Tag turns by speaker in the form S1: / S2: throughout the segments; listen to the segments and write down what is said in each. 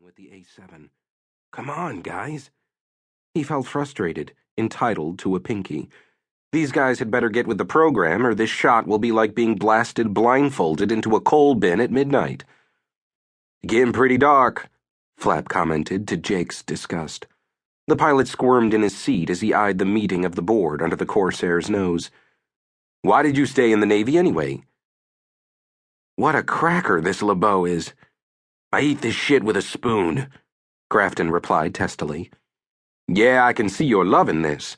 S1: with the A7. Come on, guys. He felt frustrated, entitled to a pinky. These guys had better get with the program, or this shot will be like being blasted blindfolded into a coal bin at midnight. Getting pretty dark, Flap commented to Jake's disgust. The pilot squirmed in his seat as he eyed the meeting of the board under the Corsair's nose. Why did you stay in the Navy anyway? What a cracker this Le Beau is. I eat this shit with a spoon, Grafton replied testily. Yeah, I can see you're loving this.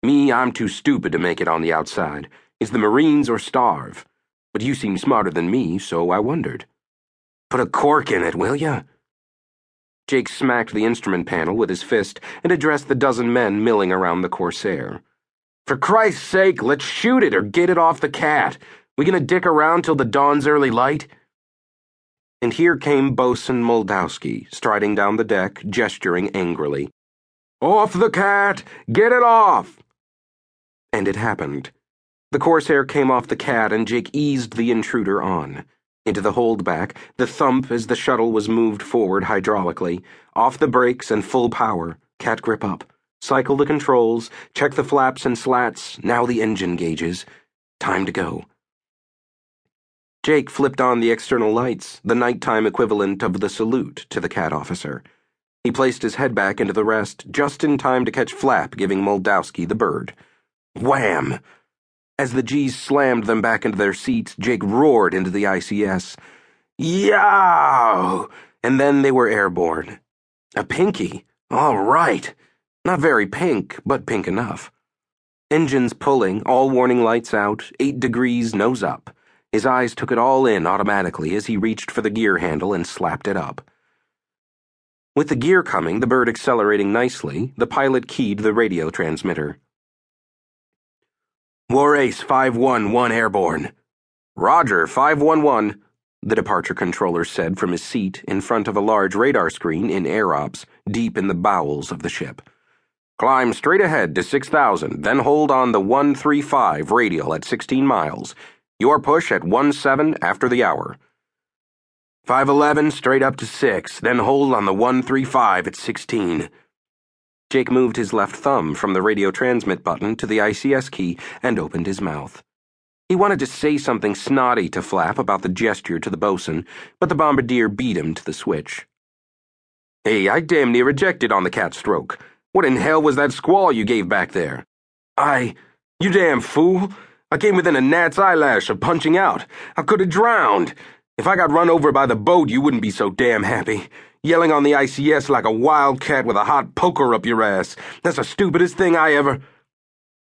S1: Me, I'm too stupid to make it on the outside. It's the Marines or starve. But you seem smarter than me, so I wondered. Put a cork in it, will ya? Jake smacked the instrument panel with his fist and addressed the dozen men milling around the Corsair. For Christ's sake, let's shoot it or get it off the cat. We gonna dick around till the dawn's early light? And here came Bosun Moldowski, striding down the deck, gesturing angrily. Off the cat! Get it off! And it happened. The Corsair came off the cat and Jake eased the intruder on. Into the holdback, the thump as the shuttle was moved forward hydraulically, off the brakes and full power, cat grip up. Cycle the controls, check the flaps and slats, now the engine gauges. Time to go. Jake flipped on the external lights, the nighttime equivalent of the salute to the cat officer. He placed his head back into the rest, just in time to catch Flap giving Moldowski the bird. Wham! As the G's slammed them back into their seats, Jake roared into the ICS. Yow! And then they were airborne. A pinky? All right. Not very pink, but pink enough. Engines pulling, all warning lights out, 8 degrees, nose up. His eyes took it all in automatically as he reached for the gear handle and slapped it up. With the gear coming, the bird accelerating nicely, the pilot keyed the radio transmitter. War Ace 511 airborne. Roger, 511, the departure controller said from his seat in front of a large radar screen in air ops, deep in the bowels of the ship. Climb straight ahead to 6,000, then hold on the 135 radial at 16 miles. Your push at 17 after the hour. 511 straight up to 6, then hold on the 135 at 16. Jake moved his left thumb from the radio transmit button to the ICS key and opened his mouth. He wanted to say something snotty to Flap about the gesture to the bosun, but the bombardier beat him to the switch. Hey, I damn near ejected on the cat stroke. What in hell was that squall you gave back there? You damn fool. I came within a gnat's eyelash of punching out. I could have drowned. If I got run over by the boat, you wouldn't be so damn happy. Yelling on the ICS like a wildcat with a hot poker up your ass. That's the stupidest thing I ever...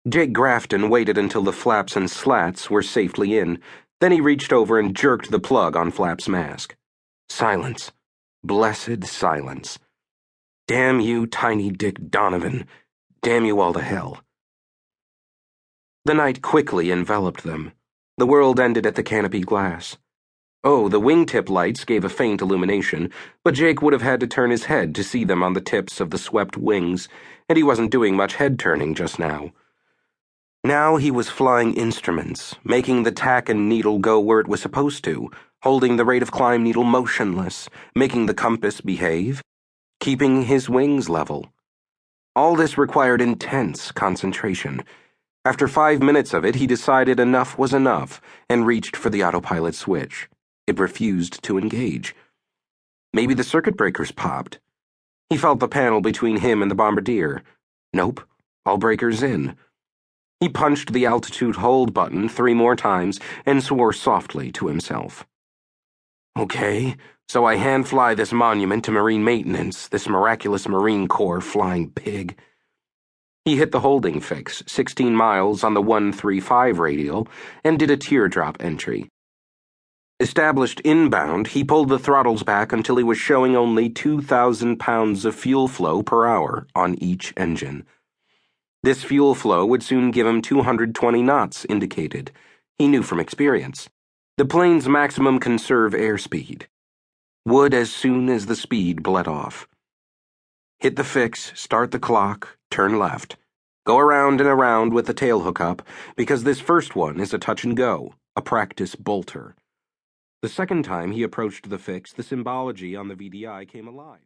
S1: Jake Grafton waited until the flaps and slats were safely in. Then he reached over and jerked the plug on Flap's mask. Silence. Blessed silence. Damn you, Tiny Dick Donovan. Damn you all to hell. The night quickly enveloped them. The world ended at the canopy glass. Oh, the wingtip lights gave a faint illumination, but Jake would have had to turn his head to see them on the tips of the swept wings, and he wasn't doing much head-turning just now. Now he was flying instruments, making the tack and needle go where it was supposed to, holding the rate of climb needle motionless, making the compass behave, keeping his wings level. All this required intense concentration. After 5 minutes of it, he decided enough was enough and reached for the autopilot switch. It refused to engage. Maybe the circuit breakers popped. He felt the panel between him and the bombardier. Nope, all breakers in. He punched the altitude hold button 3 more times and swore softly to himself. Okay, so I hand-fly this monument to Marine maintenance, this miraculous Marine Corps flying pig. He hit the holding fix, 16 miles on the 135 radial, and did a teardrop entry. Established inbound, he pulled the throttles back until he was showing only 2,000 pounds of fuel flow per hour on each engine. This fuel flow would soon give him 220 knots indicated. He knew from experience. The plane's maximum conserve airspeed. Would as soon as the speed bled off. Hit the fix, start the clock, turn left. Go around and around with the tailhook up, because this first one is a touch and go, a practice bolter. The second time he approached the fix, the symbology on the VDI came alive.